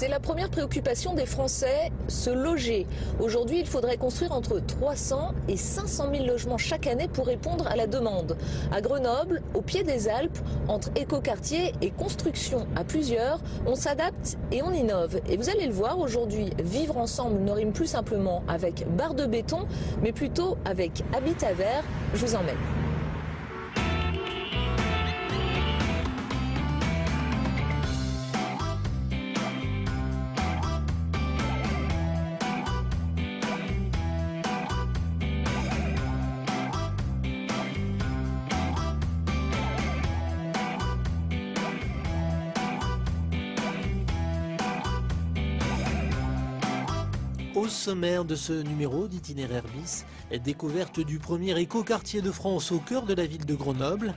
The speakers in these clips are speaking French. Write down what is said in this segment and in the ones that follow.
C'est la première préoccupation des Français, se loger. Aujourd'hui, il faudrait construire entre 300 et 500 000 logements chaque année pour répondre à la demande. À Grenoble, au pied des Alpes, entre écoquartier et construction à plusieurs, on s'adapte et on innove. Et vous allez le voir aujourd'hui, vivre ensemble ne rime plus simplement avec barre de béton, mais plutôt avec habitat vert. Je vous emmène. Au sommaire de ce numéro d'Itinéraire bis, découverte du premier écoquartier de France au cœur de la ville de Grenoble,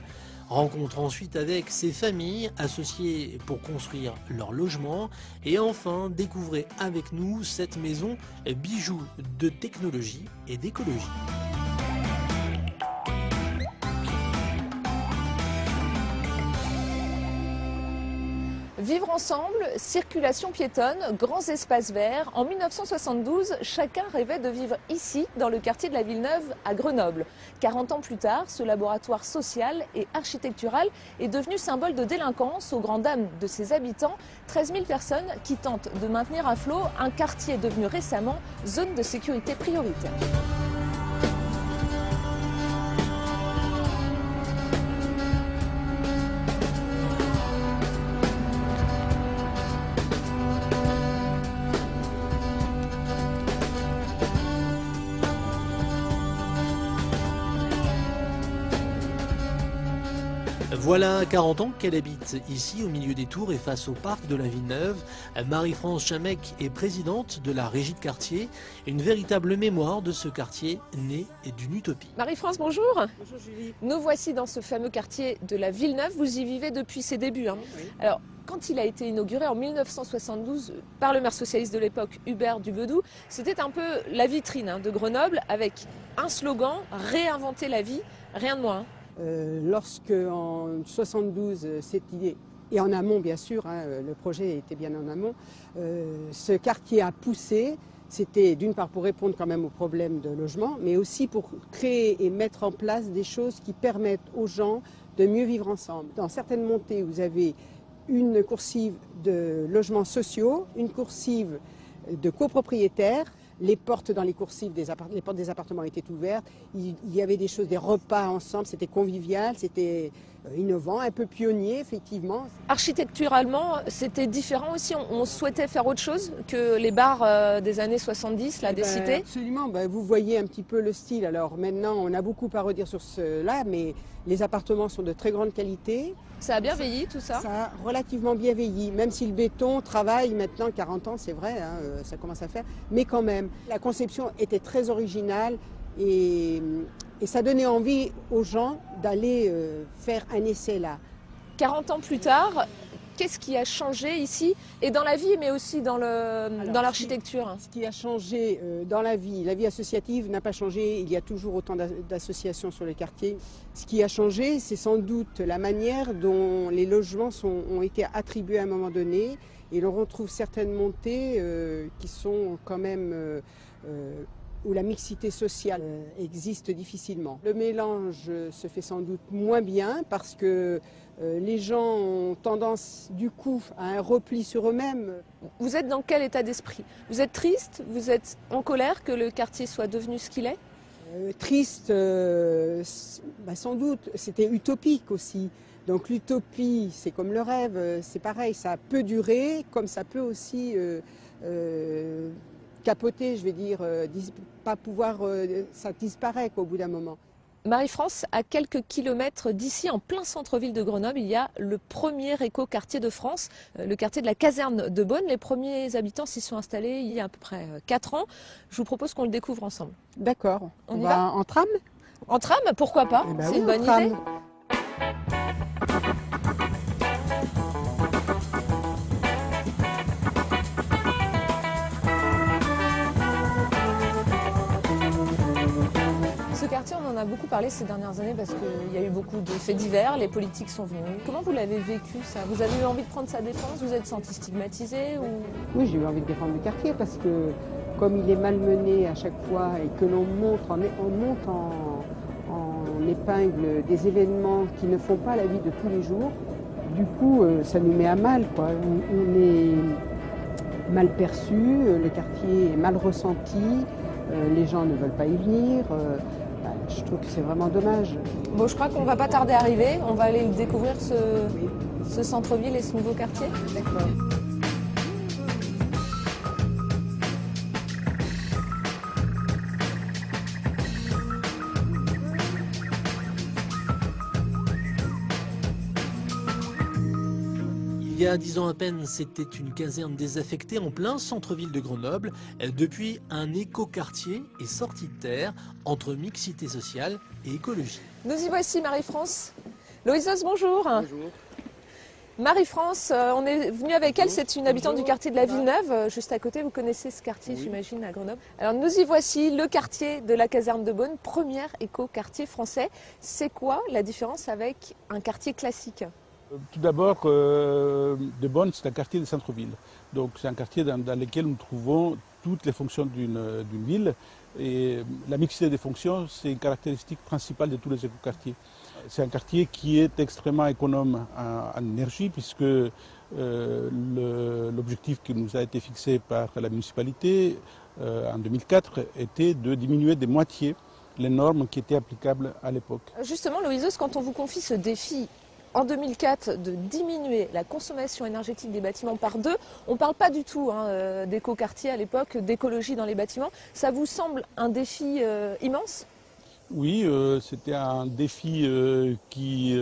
rencontre ensuite avec ses familles associées pour construire leur logement et enfin découvrez avec nous cette maison bijou de technologie et d'écologie. Vivre ensemble, circulation piétonne, grands espaces verts. En 1972, chacun rêvait de vivre ici, dans le quartier de la Villeneuve, à Grenoble. 40 ans plus tard, ce laboratoire social et architectural est devenu symbole de délinquance aux grandes dames de ses habitants. 13 000 personnes qui tentent de maintenir à flot un quartier devenu récemment zone de sécurité prioritaire. Voilà 40 ans qu'elle habite ici au milieu des tours et face au parc de la Villeneuve. Marie-France Chamec est présidente de la régie de quartier, une véritable mémoire de ce quartier né d'une utopie. Marie-France, bonjour. Bonjour Julie. Nous voici dans ce fameux quartier de la Villeneuve. Vous y vivez depuis ses débuts. Oui. Alors, quand il a été inauguré en 1972 par le maire socialiste de l'époque, Hubert Dubedou, c'était un peu la vitrine de Grenoble avec un slogan, réinventer la vie, rien de moins. Lorsque en 72, cette idée, et en amont bien sûr, le projet était bien en amont, ce quartier a poussé, c'était d'une part pour répondre quand même aux problèmes de logement, mais aussi pour créer et mettre en place des choses qui permettent aux gens de mieux vivre ensemble. Dans certaines montées, vous avez une coursive de logements sociaux, une coursive de copropriétaires. Les portes dans les coursives, les portes des appartements étaient ouvertes. Il y avait des choses, des repas ensemble, c'était convivial, c'était innovant, un peu pionnier effectivement. Architecturalement, c'était différent aussi. On souhaitait faire autre chose que les bars des années 70, là, des cités. Absolument, vous voyez un petit peu le style. Alors maintenant, on a beaucoup à redire sur cela, mais les appartements sont de très grande qualité. Ça a bien vieilli tout ça? Ça a relativement bien vieilli, même si le béton travaille maintenant 40 ans, c'est vrai, ça commence à faire, mais quand même, la conception était très originale et ça donnait envie aux gens d'aller faire un essai là. 40 ans plus tard, qu'est-ce qui a changé ici et dans la vie, mais aussi dans l'architecture? Ce qui a changé dans la vie associative n'a pas changé. Il y a toujours autant d'associations sur les quartiers. Ce qui a changé, c'est sans doute la manière dont les logements ont été attribués à un moment donné. Et l'on retrouve certaines montées qui sont quand même où la mixité sociale existe difficilement. Le mélange se fait sans doute moins bien parce que les gens ont tendance du coup à un repli sur eux-mêmes. Vous êtes dans quel état d'esprit? Vous êtes triste? Vous êtes en colère que le quartier soit devenu ce qu'il est? Triste, sans doute. C'était utopique aussi. Donc l'utopie, c'est comme le rêve, c'est pareil, ça peut durer, comme ça peut aussi capoter, je vais dire, pas pouvoir, ça disparaît au bout d'un moment. Marie-France, à quelques kilomètres d'ici, en plein centre-ville de Grenoble, il y a le premier écoquartier de France, le quartier de la Caserne de Beaune. Les premiers habitants s'y sont installés il y a à peu près 4 ans. Je vous propose qu'on le découvre ensemble. D'accord. On y va en tram? En tram, pourquoi pas? Eh ben C'est oui, une bonne tram. idée. Ce quartier, on en a a beaucoup parlé ces dernières années parce qu'il y a eu beaucoup de faits divers, les politiques sont venus. Comment vous l'avez vécu ça? Vous avez eu envie de prendre sa défense? Vous êtes senti stigmatisé ou... Oui, j'ai eu envie de défendre le quartier parce que comme il est malmené à chaque fois et que l'on monte en épingle des événements qui ne font pas la vie de tous les jours, du coup ça nous met à mal, quoi. On est mal perçu, le quartier est mal ressenti, les gens ne veulent pas y venir. Je trouve que c'est vraiment dommage. Bon, je crois qu'on ne va pas tarder à arriver. On va aller découvrir ce centre-ville et ce nouveau quartier. D'accord. Il y a 10 ans à peine, c'était une caserne désaffectée en plein centre-ville de Grenoble. Depuis, un écoquartier est sorti de terre entre mixité sociale et écologie. Nous y voici, Marie-France. Loïsos, bonjour. Bonjour. Marie-France, on est venu avec elle, c'est une habitante du quartier de la Villeneuve, juste à côté. Vous connaissez ce quartier, j'imagine, à Grenoble. Alors nous y voici, le quartier de la caserne de Beaune, premier éco-quartier français. C'est quoi la différence avec un quartier classique ? Tout d'abord, de Beaune, c'est un quartier de centre-ville. Donc c'est un quartier dans lequel nous trouvons toutes les fonctions d'une ville. Et la mixité des fonctions, c'est une caractéristique principale de tous les écoquartiers. C'est un quartier qui est extrêmement économe en énergie, puisque l'objectif qui nous a été fixé par la municipalité en 2004 était de diminuer de moitié les normes qui étaient applicables à l'époque. Justement, Loïsos, quand on vous confie ce défi en 2004 de diminuer la consommation énergétique des bâtiments par 2, on ne parle pas du tout d'éco-quartier à l'époque, d'écologie dans les bâtiments. Ça vous semble un défi immense ? Oui, c'était un défi qui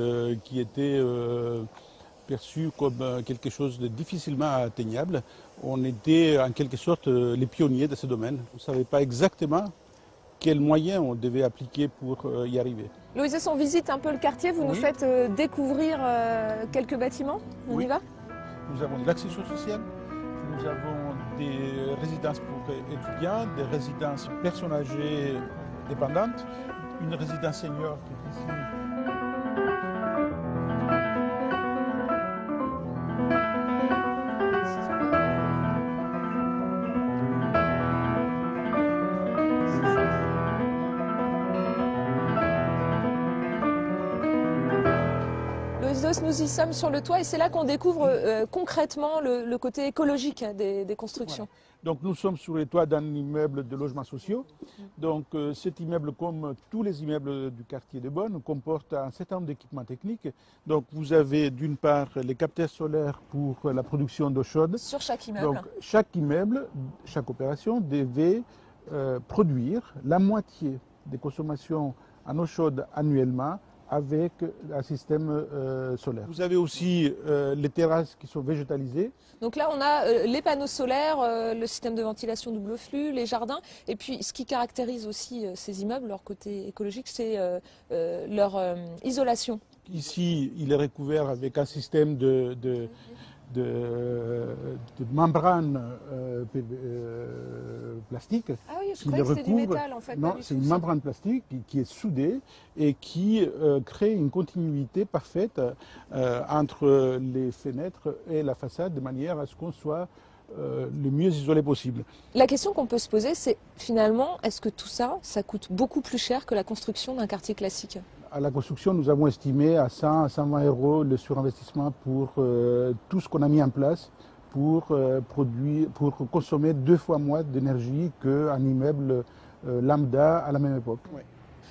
était perçu comme quelque chose de difficilement atteignable. On était en quelque sorte les pionniers de ce domaine. On ne savait pas exactement quels moyens on devait appliquer pour y arriver. Loïsos, on visite un peu le quartier, vous nous faites découvrir quelques bâtiments, on y va ? Nous avons de l'accession sociale, nous avons des résidences pour étudiants, des résidences personnes âgées dépendantes, une résidence senior qui est ici. Nous y sommes sur le toit et c'est là qu'on découvre concrètement le côté écologique des constructions. Voilà. Donc nous sommes sur le toit d'un immeuble de logements sociaux. Donc cet immeuble, comme tous les immeubles du quartier de Beaune, comporte un certain nombre d'équipements techniques. Donc vous avez d'une part les capteurs solaires pour la production d'eau chaude. Sur chaque immeuble. Donc chaque immeuble, chaque opération devait produire la moitié des consommations en eau chaude annuellement avec un système solaire. Vous avez aussi les terrasses qui sont végétalisées. Donc là, on a les panneaux solaires, le système de ventilation double flux, les jardins. Et puis, ce qui caractérise aussi ces immeubles, leur côté écologique, c'est leur isolation. Ici, il est recouvert avec un système de membrane plastique. Ah oui, je croyais que c'était du métal en fait. Non, c'est une membrane plastique qui est soudée et qui crée une continuité parfaite entre les fenêtres et la façade de manière à ce qu'on soit le mieux isolé possible. La question qu'on peut se poser, c'est finalement, est-ce que tout ça, ça coûte beaucoup plus cher que la construction d'un quartier classique ? À la construction, nous avons estimé à 100 à 120 euros le surinvestissement pour tout ce qu'on a mis en place pour consommer 2 fois moins d'énergie qu'un immeuble lambda à la même époque. Ouais.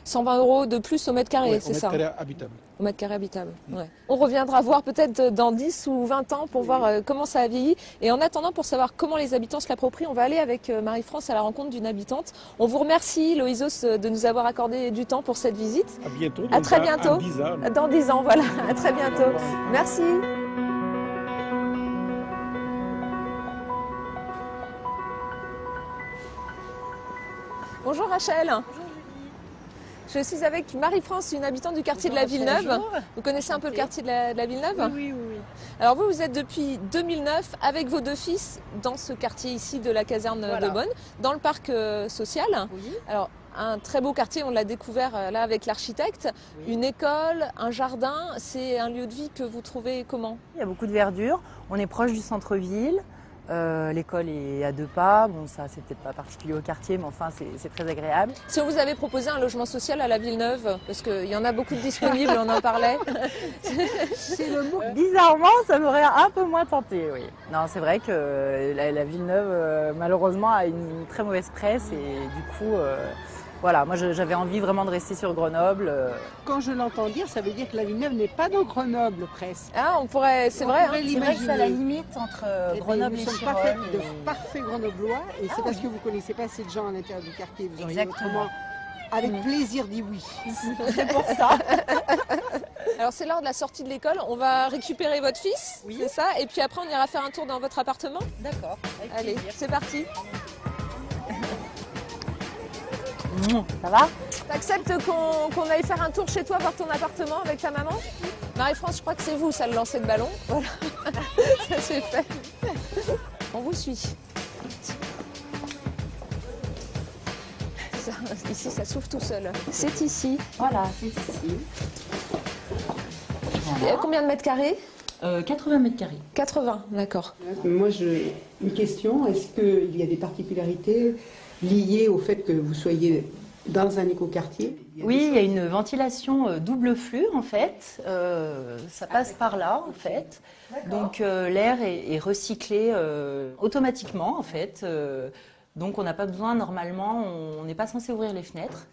120 euros de plus au mètre carré, c'est ça ? Au mètre carré habitable. Au mètre carré habitable, ouais. On reviendra voir peut-être dans 10 ou 20 ans pour voir comment ça a vieilli. Et en attendant, pour savoir comment les habitants se l'approprient, on va aller avec Marie-France à la rencontre d'une habitante. On vous remercie, Loïsos, de nous avoir accordé du temps pour cette visite. À bientôt. À très bientôt. Dans 10 ans, voilà. À très bientôt. Merci. Bonjour Rachel. Bonjour. Je suis avec Marie-France, une habitante du quartier de la Villeneuve. Bonjour. Vous connaissez un peu le quartier de la Villeneuve ? Oui. Alors vous êtes depuis 2009 avec vos 2 fils dans ce quartier ici de la caserne de Beaune, dans le parc social. Oui. Alors un très beau quartier, on l'a découvert là avec l'architecte. Une école, un jardin, c'est un lieu de vie que vous trouvez comment? Il y a beaucoup de verdure, on est proche du centre-ville. L'école est à 2 pas, bon ça c'est peut-être pas particulier au quartier mais enfin c'est très agréable. Si on vous avait proposé un logement social à la Villeneuve, parce qu'il y en a beaucoup de disponibles, on en parlait. C'est le mot. Bizarrement ça m'aurait un peu moins tenté, oui. Non c'est vrai que la Villeneuve malheureusement a une très mauvaise presse et du coup voilà, moi j'avais envie vraiment de rester sur Grenoble. Quand je l'entends dire, ça veut dire que la Villeneuve n'est pas dans Grenoble presque. Ah, on pourrait, c'est vrai. pourrait C'est vrai que c'est à la limite entre Grenoble et nous sommes Chironne. de parfaits grenoblois et c'est parce que vous ne connaissez pas assez de gens à l'intérieur du quartier. Vous auriez Exactement. autrement, avec plaisir, dit oui. C'est pour ça. Alors c'est l'heure de la sortie de l'école, on va récupérer votre fils, Oui. c'est ça, et puis après on ira faire un tour dans votre appartement. D'accord. avec Allez, plaisir. c'est parti. Ça va? T'acceptes qu'on aille faire un tour chez toi, voir ton appartement avec ta maman? Marie-France, je crois que c'est vous, ça, le lancer de ballon. Voilà, ça c'est fait. On vous suit. Ça, ici, ça s'ouvre tout seul. C'est ici. Voilà, c'est ici. Et combien de mètres carrés? 80 mètres carrés. 80, d'accord. Moi, une question, est-ce qu'il y a des particularités liées au fait que vous soyez dans un écoquartier? Oui, il y a une ventilation double flux en fait. Ça passe par là en fait. Donc l'air est recyclé automatiquement en fait. Donc on n'a pas besoin normalement, on n'est pas censé ouvrir les fenêtres.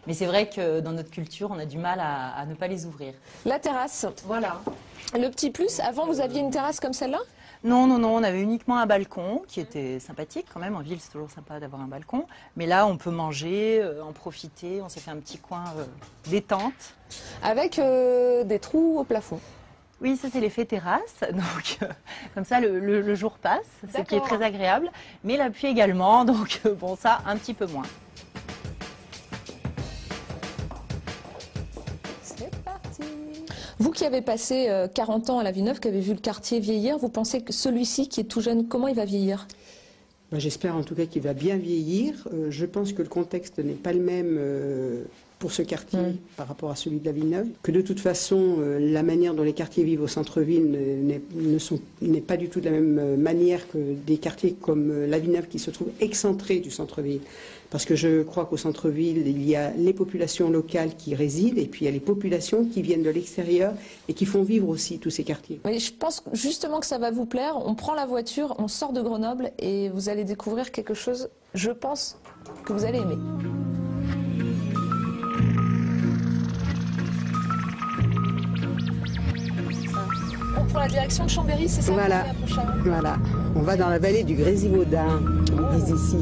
Mais c'est vrai que dans notre culture, on a du mal à ne pas les ouvrir. La terrasse. Voilà. Le petit plus, avant vous aviez une terrasse comme celle-là? Non, on avait uniquement un balcon qui était sympathique quand même. En ville, c'est toujours sympa d'avoir un balcon. Mais là, on peut manger, en profiter. On s'est fait un petit coin détente. Avec des trous au plafond. Oui, ça c'est l'effet terrasse. Donc, comme ça, le jour passe, ce qui est D'accord. très agréable. Mais la pluie également. Donc, bon, ça, un petit peu moins. C'est parti. Vous qui avez passé 40 ans à la Villeneuve, qui avez vu le quartier vieillir, vous pensez que celui-ci qui est tout jeune, comment il va vieillir? J'espère en tout cas qu'il va bien vieillir. Je pense que le contexte n'est pas le même pour ce quartier par rapport à celui de la Villeneuve. Que de toute façon, la manière dont les quartiers vivent au centre-ville n'est pas du tout de la même manière que des quartiers comme la Villeneuve qui se trouvent excentrés du centre-ville. Parce que je crois qu'au centre-ville, il y a les populations locales qui résident et puis il y a les populations qui viennent de l'extérieur et qui font vivre aussi tous ces quartiers. Oui, je pense justement que ça va vous plaire. On prend la voiture, on sort de Grenoble et vous allez découvrir quelque chose, je pense, que vous allez aimer. On prend la direction de Chambéry, c'est ça? Voilà. qu'on fait à Pontcharrat. Voilà, on va dans la vallée du Grésivaudan, ils disent ici.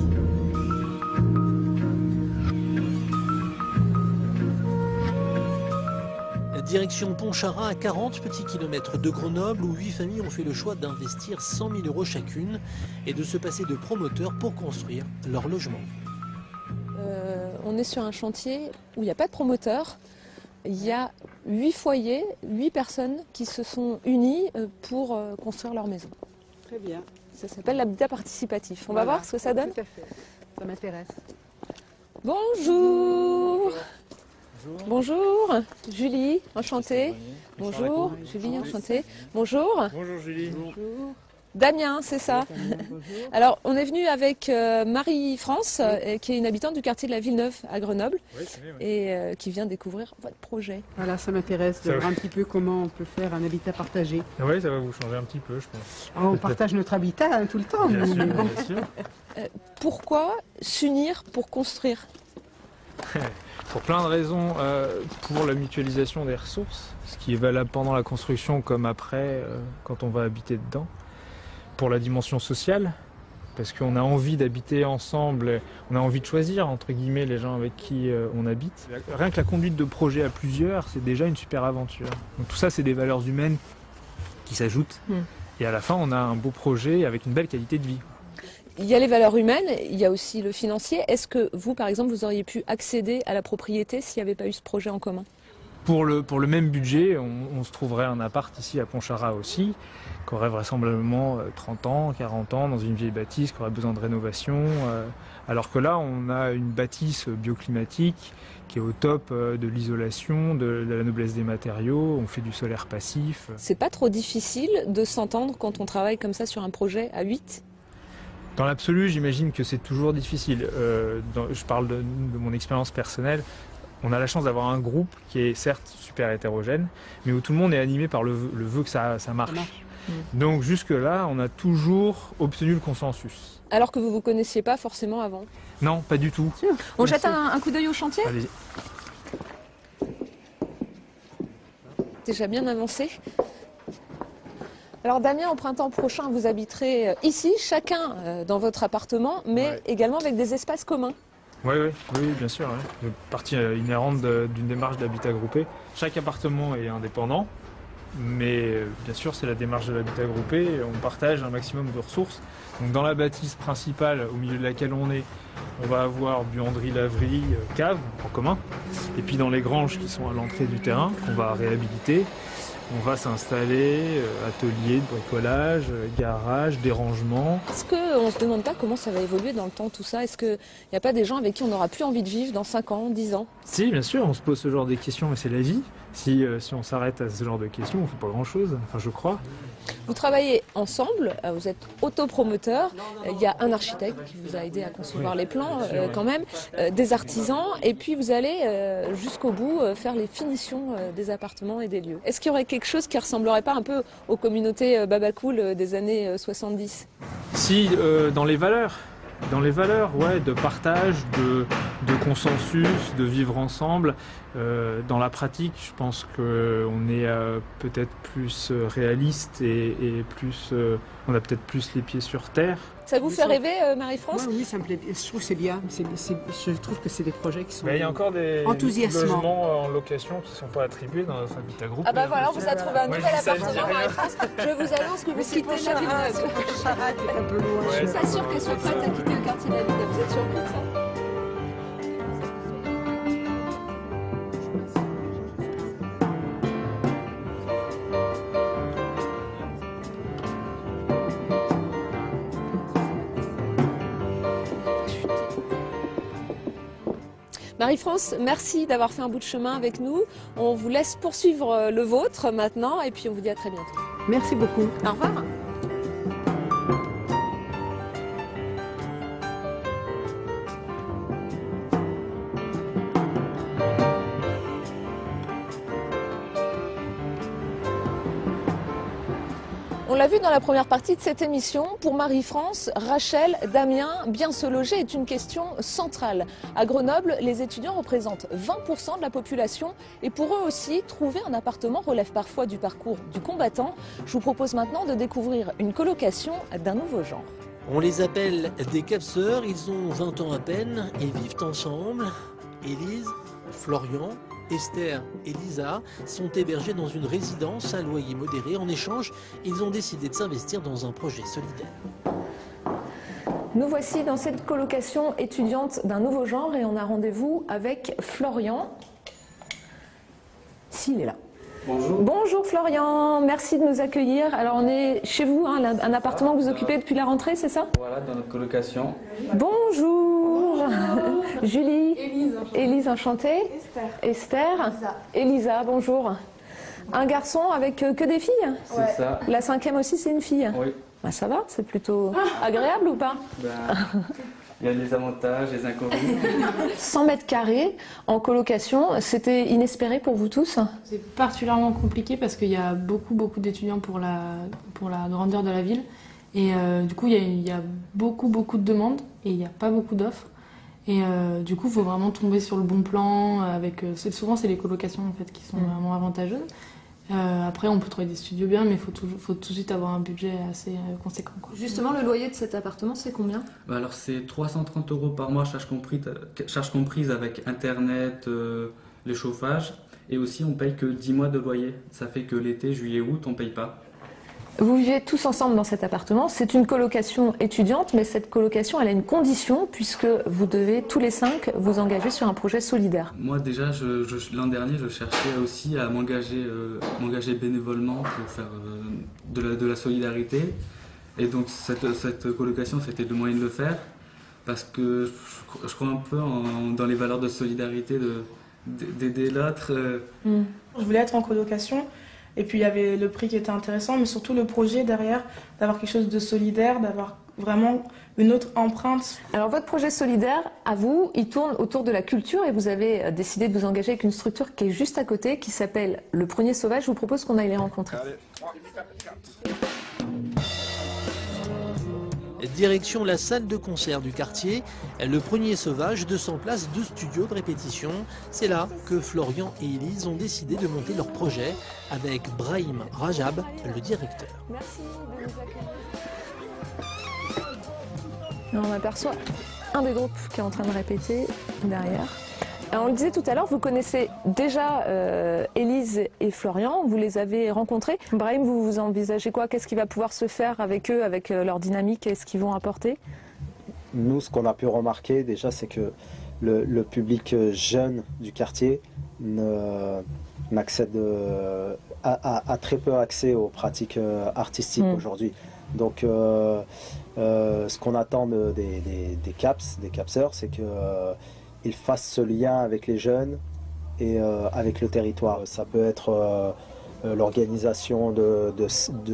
Direction Pontcharrat, à 40 petits kilomètres de Grenoble, où 8 familles ont fait le choix d'investir 100 000 € chacune et de se passer de promoteurs pour construire leur logement. On est sur un chantier où il n'y a pas de promoteur. Il y a 8 foyers, 8 personnes qui se sont unies pour construire leur maison. Très bien. Ça s'appelle l'habitat participatif. On va voir ce que ça donne. Tout à fait, ça m'intéresse. Bonjour. Bonjour, Julie, enchantée. Bonjour, Julie, enchantée. Bonjour. Bonjour Julie. Damien, c'est ça. Alors, on est venu avec Marie-France, qui est une habitante du quartier de la Villeneuve à Grenoble, Oui, c'est vrai, oui. et qui vient découvrir votre projet. Voilà, ça m'intéresse de Ça voir un petit peu comment on peut faire un habitat partagé. Oui, ça va vous changer un petit peu, je pense. Ah, on partage notre habitat tout le temps. Bien nous, sûr, mais bon. bien sûr. Pourquoi s'unir pour construire? Pour plein de raisons, pour la mutualisation des ressources, ce qui est valable pendant la construction comme après, quand on va habiter dedans. Pour la dimension sociale, parce qu'on a envie d'habiter ensemble, on a envie de choisir, entre guillemets, les gens avec qui on habite. Rien que la conduite de projet à plusieurs, c'est déjà une super aventure. Donc tout ça, c'est des valeurs humaines qui s'ajoutent. Et à la fin, on a un beau projet avec une belle qualité de vie. Il y a les valeurs humaines, il y a aussi le financier. Est-ce que vous, par exemple, vous auriez pu accéder à la propriété s'il n'y avait pas eu ce projet en commun? pour le même budget, on se trouverait un appart ici à Pontcharrat aussi, qui aurait vraisemblablement 30 ans, 40 ans, dans une vieille bâtisse, qui aurait besoin de rénovation. Alors que là, on a une bâtisse bioclimatique qui est au top de l'isolation, de la noblesse des matériaux, on fait du solaire passif. C'est pas trop difficile de s'entendre quand on travaille comme ça sur un projet à 8 ? Dans l'absolu, j'imagine que c'est toujours difficile. Je parle de mon expérience personnelle. On a la chance d'avoir un groupe qui est certes super hétérogène, mais où tout le monde est animé par le vœu que ça marche. Donc jusque-là, on a toujours obtenu le consensus. Alors que vous vous connaissiez pas forcément avant ? Non, pas du tout. On jette un coup d'œil au chantier ? Allez-y. Déjà bien avancé. Alors Damien, au printemps prochain, vous habiterez ici, chacun dans votre appartement, mais également avec des espaces communs. Oui, bien sûr. Ouais. Partie inhérente d'une démarche d'habitat groupé. Chaque appartement est indépendant, mais bien sûr, c'est la démarche de l'habitat groupé. On partage un maximum de ressources. Donc, dans la bâtisse principale, au milieu de laquelle on va avoir buanderie, laverie, cave en commun. Et puis dans les granges qui sont à l'entrée du terrain, qu'on va réhabiliter, on va s'installer, atelier de bricolage, garage, des rangements. Est-ce qu'on ne se demande pas comment ça va évoluer dans le temps tout ça ? Est-ce qu'il n'y a pas des gens avec qui on n'aura plus envie de vivre dans 5 ans, 10 ans ? Si, bien sûr, on se pose ce genre de questions, mais c'est la vie. Si on s'arrête à ce genre de questions, on ne fait pas grand-chose, enfin je crois. Vous travaillez ensemble, vous êtes autopromoteur, il y a un architecte qui vous a aidé à concevoir les plans quand même, des artisans, et puis vous allez jusqu'au bout faire les finitions des appartements et des lieux. Est-ce qu'il y aurait quelque chose qui ressemblerait pas un peu aux communautés Babacool des années 70 ? Si, dans les valeurs, ouais, de partage, de consensus, de vivre ensemble. Dans la pratique, je pense qu'on est peut-être plus réaliste et plus, on a peut-être plus les pieds sur terre. Ça vous fait rêver, Marie-France ? Oui, ça me plaît. Je trouve que c'est bien. Je trouve que c'est des projets qui sont Mais il y a encore des enthousiasmants. logements en location qui ne sont pas attribués dans notre habitat groupe. Ah bah voilà, on vous a trouvé un nouvel appartement, rien. Marie-France. Je vous annonce que vous quittez la Villeneuve. un peu loin. Je suis pas sûre qu'elle soit prête à quitter le quartier de la Villeneuve. Vous êtes surpris de ça ? Marie-France, merci d'avoir fait un bout de chemin avec nous. On vous laisse poursuivre le vôtre maintenant et puis on vous dit à très bientôt. Merci beaucoup. Au revoir. On l'a vu dans la première partie de cette émission, pour Marie-France, Rachel, Damien, bien se loger est une question centrale. À Grenoble, les étudiants représentent 20% de la population et pour eux aussi, trouver un appartement relève parfois du parcours du combattant. Je vous propose maintenant de découvrir une colocation d'un nouveau genre. On les appelle des cave-sœurs, ils ont 20 ans à peine et vivent ensemble. Élise, Florian, Esther et Lisa sont hébergés dans une résidence à loyer modéré. En échange, ils ont décidé de s'investir dans un projet solidaire. Nous voici dans cette colocation étudiante d'un nouveau genre et on a rendez-vous avec Florian. S'il est là. Bonjour. Bonjour Florian, merci de nous accueillir. Alors on est chez vous, hein, un appartement que vous occupez depuis la rentrée, c'est ça? Voilà, dans notre colocation. Bonjour. Julie. Élise. Élise, enchantée. Esther. Elisa, bonjour. Un garçon avec que des filles? C'est ça. La 5e aussi, c'est une fille? Oui. Bah, ça va, c'est plutôt agréable ou pas? Il y a des avantages, des inconvénients. 100 mètres carrés en colocation, c'était inespéré pour vous tous? C'est particulièrement compliqué parce qu'il y a beaucoup d'étudiants pour la grandeur de la ville. Et du coup, il y a beaucoup de demandes et il n'y a pas beaucoup d'offres. Et du coup, il faut vraiment tomber sur le bon plan. Souvent, c'est les colocations en fait, qui sont vraiment avantageuses. Après, on peut trouver des studios bien, mais il faut tout de suite avoir un budget assez conséquent, quoi. Justement, le loyer de cet appartement, c'est combien? Alors, c'est 330 € par mois, charge comprise avec Internet, le chauffage. Et aussi, on paye que 10 mois de loyer. Ça fait que l'été, juillet, août, on ne paye pas. Vous vivez tous ensemble dans cet appartement. C'est une colocation étudiante, mais cette colocation, elle a une condition, puisque vous devez tous les 5 vous engager sur un projet solidaire. Moi déjà, l'an dernier, je cherchais aussi à m'engager bénévolement pour faire de la solidarité. Et donc cette colocation, c'était le moyen de le faire, parce que je crois un peu dans les valeurs de solidarité, d'aider l'autre. Je voulais être en colocation. Et puis il y avait le prix qui était intéressant, mais surtout le projet derrière, d'avoir quelque chose de solidaire, d'avoir vraiment une autre empreinte. Alors votre projet solidaire, à vous, il tourne autour de la culture et vous avez décidé de vous engager avec une structure qui est juste à côté, qui s'appelle Le Prunier Sauvage. Je vous propose qu'on aille les rencontrer. Direction la salle de concert du quartier, Le Prunier Sauvage, 200 places, 2 studios de répétition. C'est là que Florian et Élise ont décidé de monter leur projet avec Brahim Rajab, le directeur. Merci de nous accueillir. On aperçoit un des groupes qui est en train de répéter derrière. Alors, on le disait tout à l'heure, vous connaissez déjà Élise et Florian, vous les avez rencontrés. Brahim, vous envisagez quoi? Qu'est-ce qui va pouvoir se faire avec eux, avec leur dynamique et ce qu'ils vont apporter? Nous, ce qu'on a pu remarquer déjà, c'est que le public jeune du quartier n'accède a très peu accès aux pratiques artistiques aujourd'hui. Donc, ce qu'on attend des capseurs, c'est que ils fassent ce lien avec les jeunes et avec le territoire. Ça peut être l'organisation de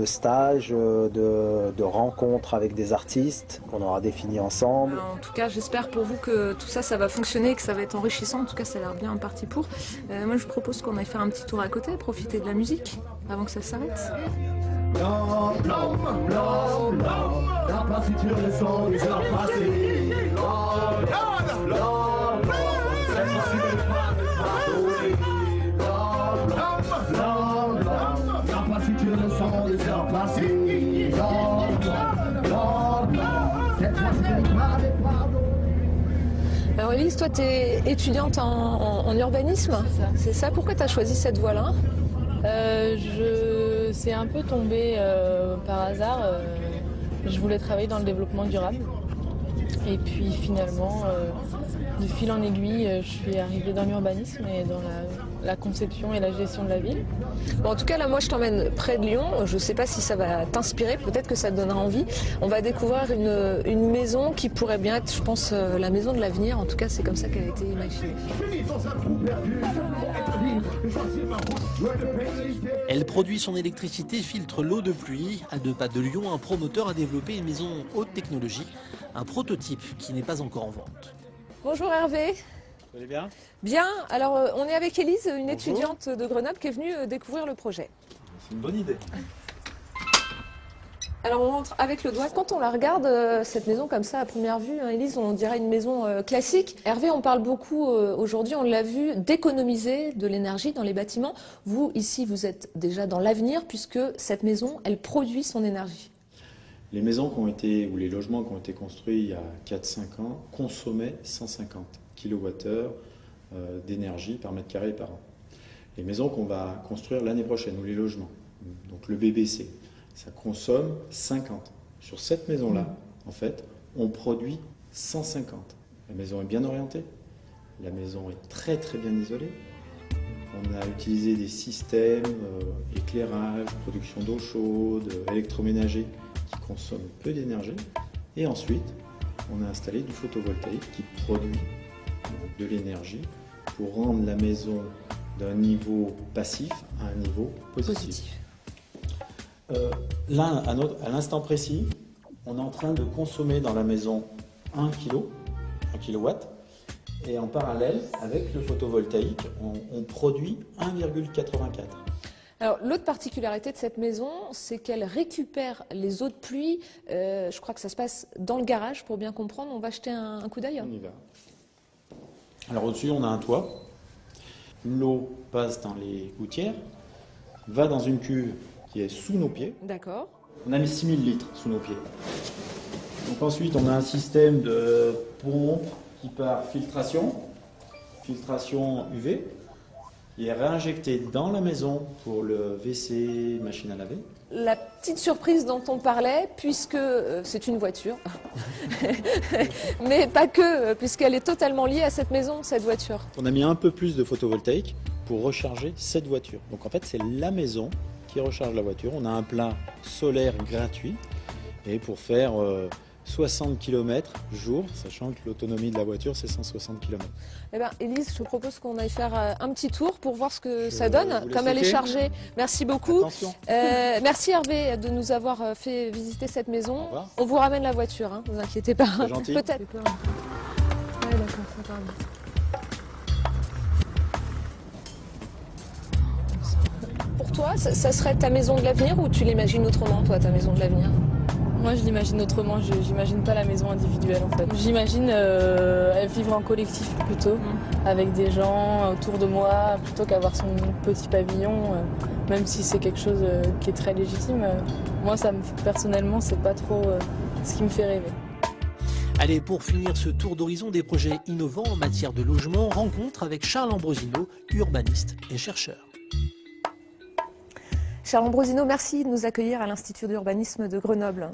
stages, de rencontres avec des artistes qu'on aura définis ensemble. En tout cas, j'espère pour vous que tout ça, ça va fonctionner, que ça va être enrichissant. En tout cas, ça a l'air bien parti pour. Moi, je propose qu'on aille faire un petit tour à côté, profiter de la musique avant que ça s'arrête. Alors Élise, toi tu es étudiante en urbanisme, c'est ça? Pourquoi tu as choisi cette voie-là? C'est un peu tombé par hasard. Je voulais travailler dans le développement durable. Et puis finalement, de fil en aiguille, je suis arrivée dans l'urbanisme et dans la conception et la gestion de la ville. Bon, en tout cas, là, moi, je t'emmène près de Lyon. Je ne sais pas si ça va t'inspirer, peut-être que ça te donnera envie. On va découvrir une maison qui pourrait bien être, je pense, la maison de l'avenir. En tout cas, c'est comme ça qu'elle a été imaginée. Elle produit son électricité, filtre l'eau de pluie. À 2 pas de Lyon, un promoteur a développé une maison haute technologie, un prototype qui n'est pas encore en vente. Bonjour Hervé. Vous allez bien? Bien, alors on est avec Élise, une étudiante de Grenoble qui est venue découvrir le projet. C'est une bonne idée. Alors on rentre avec le doigt. Quand on la regarde, cette maison comme ça à première vue, hein, Élise, on dirait une maison classique. Hervé, on parle beaucoup aujourd'hui, on l'a vu, d'économiser de l'énergie dans les bâtiments. Vous, ici, vous êtes déjà dans l'avenir puisque cette maison, elle produit son énergie. Les maisons qui ont été, ou les logements qui ont été construits il y a 4-5 ans consommaient 150 kWh d'énergie par mètre carré par an. Les maisons qu'on va construire l'année prochaine, ou les logements, donc le BBC, ça consomme 50. Sur cette maison-là, en fait, on produit 150. La maison est bien orientée, la maison est très très bien isolée. On a utilisé des systèmes, éclairage, production d'eau chaude, électroménager, qui consomment peu d'énergie. Et ensuite, on a installé du photovoltaïque qui produit de l'énergie pour rendre la maison d'un niveau passif à un niveau positif. Là, à l'instant précis, on est en train de consommer dans la maison 1 kW, et en parallèle, avec le photovoltaïque, on produit 1,84. Alors, l'autre particularité de cette maison, c'est qu'elle récupère les eaux de pluie. Je crois que ça se passe dans le garage, pour bien comprendre. On va jeter un coup d'œil. On y va. Alors au-dessus, on a un toit. L'eau passe dans les gouttières, va dans une cuve qui est sous nos pieds. D'accord. On a mis 6000 litres sous nos pieds. Donc ensuite, on a un système de pompe qui part filtration UV, Il est réinjecté dans la maison pour le WC, machine à laver. La petite surprise dont on parlait, puisque c'est une voiture, mais pas que, puisqu'elle est totalement liée à cette maison, cette voiture. On a mis un peu plus de photovoltaïque pour recharger cette voiture. Donc en fait, c'est la maison qui recharge la voiture. On a un plein solaire gratuit et pour faire 60 km jour, sachant que l'autonomie de la voiture, c'est 160 km. Eh bien, Élise, je te propose qu'on aille faire un petit tour pour voir ce que ça donne, comme elle est chargée. Merci beaucoup. Merci Hervé de nous avoir fait visiter cette maison. On vous ramène la voiture, hein, ne vous inquiétez pas. C'est gentil. Peut-être. Ouais, d'accord, c'est pas grave. Pour toi, ça serait ta maison de l'avenir ou tu l'imagines autrement, toi, ta maison de l'avenir? Moi, je l'imagine autrement. Je n'imagine pas la maison individuelle, en fait. J'imagine vivre en collectif plutôt, avec des gens autour de moi, plutôt qu'avoir son petit pavillon, même si c'est quelque chose qui est très légitime. Moi, personnellement, c'est pas trop ce qui me fait rêver. Allez, pour finir ce tour d'horizon des projets innovants en matière de logement, rencontre avec Charles Ambrosino, urbaniste et chercheur. Charles Ambrosino, merci de nous accueillir à l'Institut d'urbanisme de Grenoble.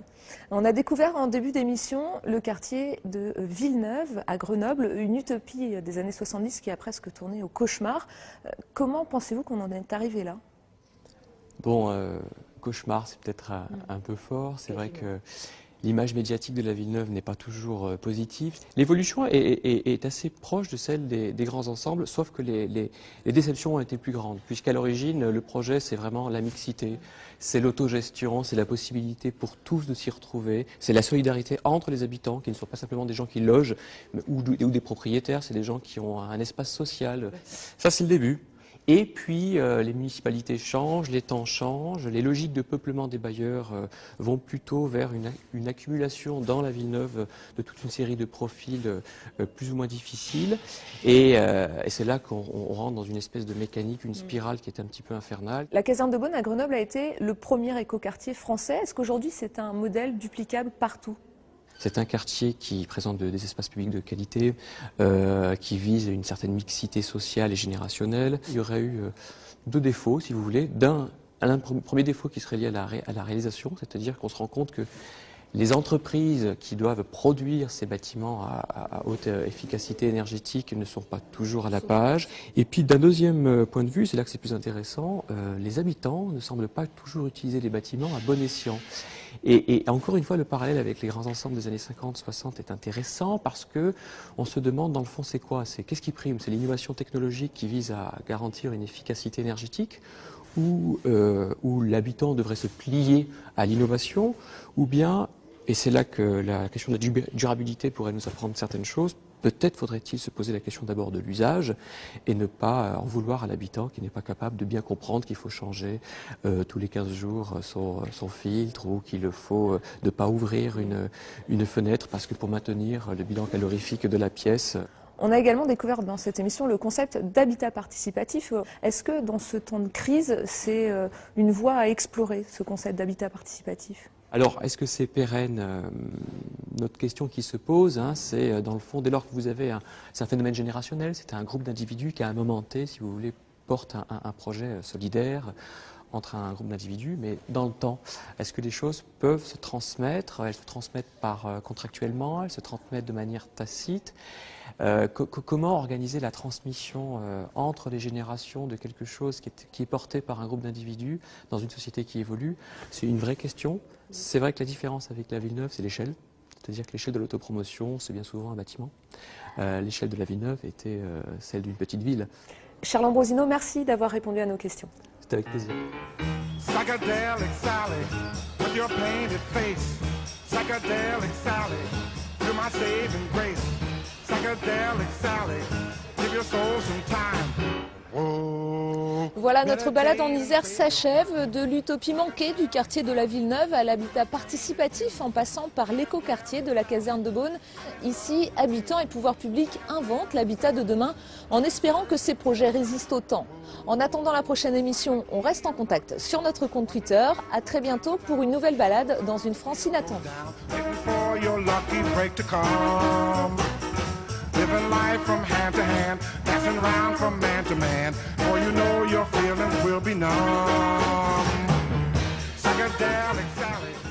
On a découvert en début d'émission le quartier de Villeneuve à Grenoble, une utopie des années 70 qui a presque tourné au cauchemar. Comment pensez-vous qu'on en est arrivé là? Bon, cauchemar, c'est peut-être un peu fort. C'est vrai que l'image médiatique de la Villeneuve n'est pas toujours positive. L'évolution est assez proche de celle des grands ensembles, sauf que les déceptions ont été plus grandes, puisqu'à l'origine, le projet, c'est vraiment la mixité, c'est l'autogestion, c'est la possibilité pour tous de s'y retrouver, c'est la solidarité entre les habitants, qui ne sont pas simplement des gens qui logent, ou des propriétaires, c'est des gens qui ont un espace social. Ça, c'est le début. Et puis, les municipalités changent, les temps changent, les logiques de peuplement des bailleurs vont plutôt vers une accumulation dans la Villeneuve de toute une série de profils plus ou moins difficiles. Et c'est là qu'on rentre dans une espèce de mécanique, une spirale qui est un petit peu infernale. La caserne de Beaune à Grenoble a été le premier écoquartier français. Est-ce qu'aujourd'hui, c'est un modèle duplicable partout ? C'est un quartier qui présente des espaces publics de qualité, qui vise une certaine mixité sociale et générationnelle. Il y aurait eu deux défauts, si vous voulez. Un premier défaut qui serait lié à la réalisation, c'est-à-dire qu'on se rend compte que les entreprises qui doivent produire ces bâtiments à haute efficacité énergétique ne sont pas toujours à la page. Et puis d'un deuxième point de vue, c'est là que c'est plus intéressant, les habitants ne semblent pas toujours utiliser les bâtiments à bon escient. Et encore une fois, le parallèle avec les grands ensembles des années 50-60 est intéressant parce que on se demande dans le fond c'est quoi? Qu'est-ce qui prime? C'est l'innovation technologique qui vise à garantir une efficacité énergétique où l'habitant devrait se plier à l'innovation, ou bien, et c'est là que la question de la durabilité pourrait nous apprendre certaines choses, peut-être faudrait-il se poser la question d'abord de l'usage et ne pas en vouloir à l'habitant qui n'est pas capable de bien comprendre qu'il faut changer tous les 15 jours son filtre, ou qu'il faut ne pas ouvrir une fenêtre parce que pour maintenir le bilan calorifique de la pièce. On a également découvert dans cette émission le concept d'habitat participatif. Est-ce que dans ce temps de crise, c'est une voie à explorer, ce concept d'habitat participatif ? Alors, est-ce que c'est pérenne? Notre question qui se pose, c'est dans le fond, dès lors que vous avez c'est un phénomène générationnel, c'est un groupe d'individus qui à un moment T, si vous voulez, porte un projet solidaire entre un groupe d'individus, mais dans le temps, est-ce que les choses peuvent se transmettre? Elles se transmettent contractuellement, elles se transmettent de manière tacite. Comment organiser la transmission entre les générations de quelque chose qui est porté par un groupe d'individus dans une société qui évolue? C'est une vraie question. C'est vrai que la différence avec la Villeneuve, c'est l'échelle. C'est-à-dire que l'échelle de l'autopromotion, c'est bien souvent un bâtiment. L'échelle de la Villeneuve était celle d'une petite ville. Charles Ambrosino, merci d'avoir répondu à nos questions. C'était avec plaisir. Psychedelic Sally, with your painted face. Psychedelic Sally, you're my saving grace. Psychedelic Sally, give your soul some time. Voilà, notre balade en Isère s'achève. De l'utopie manquée du quartier de la Villeneuve à l'habitat participatif en passant par l'écoquartier de la caserne de Beaune. Ici, habitants et pouvoirs publics inventent l'habitat de demain en espérant que ces projets résistent au temps. En attendant la prochaine émission, on reste en contact sur notre compte Twitter. À très bientôt pour une nouvelle balade dans une France inattendue. Living life from hand to hand, passing round from man demand. For you know your feelings will be numb. Psychedelic Sally.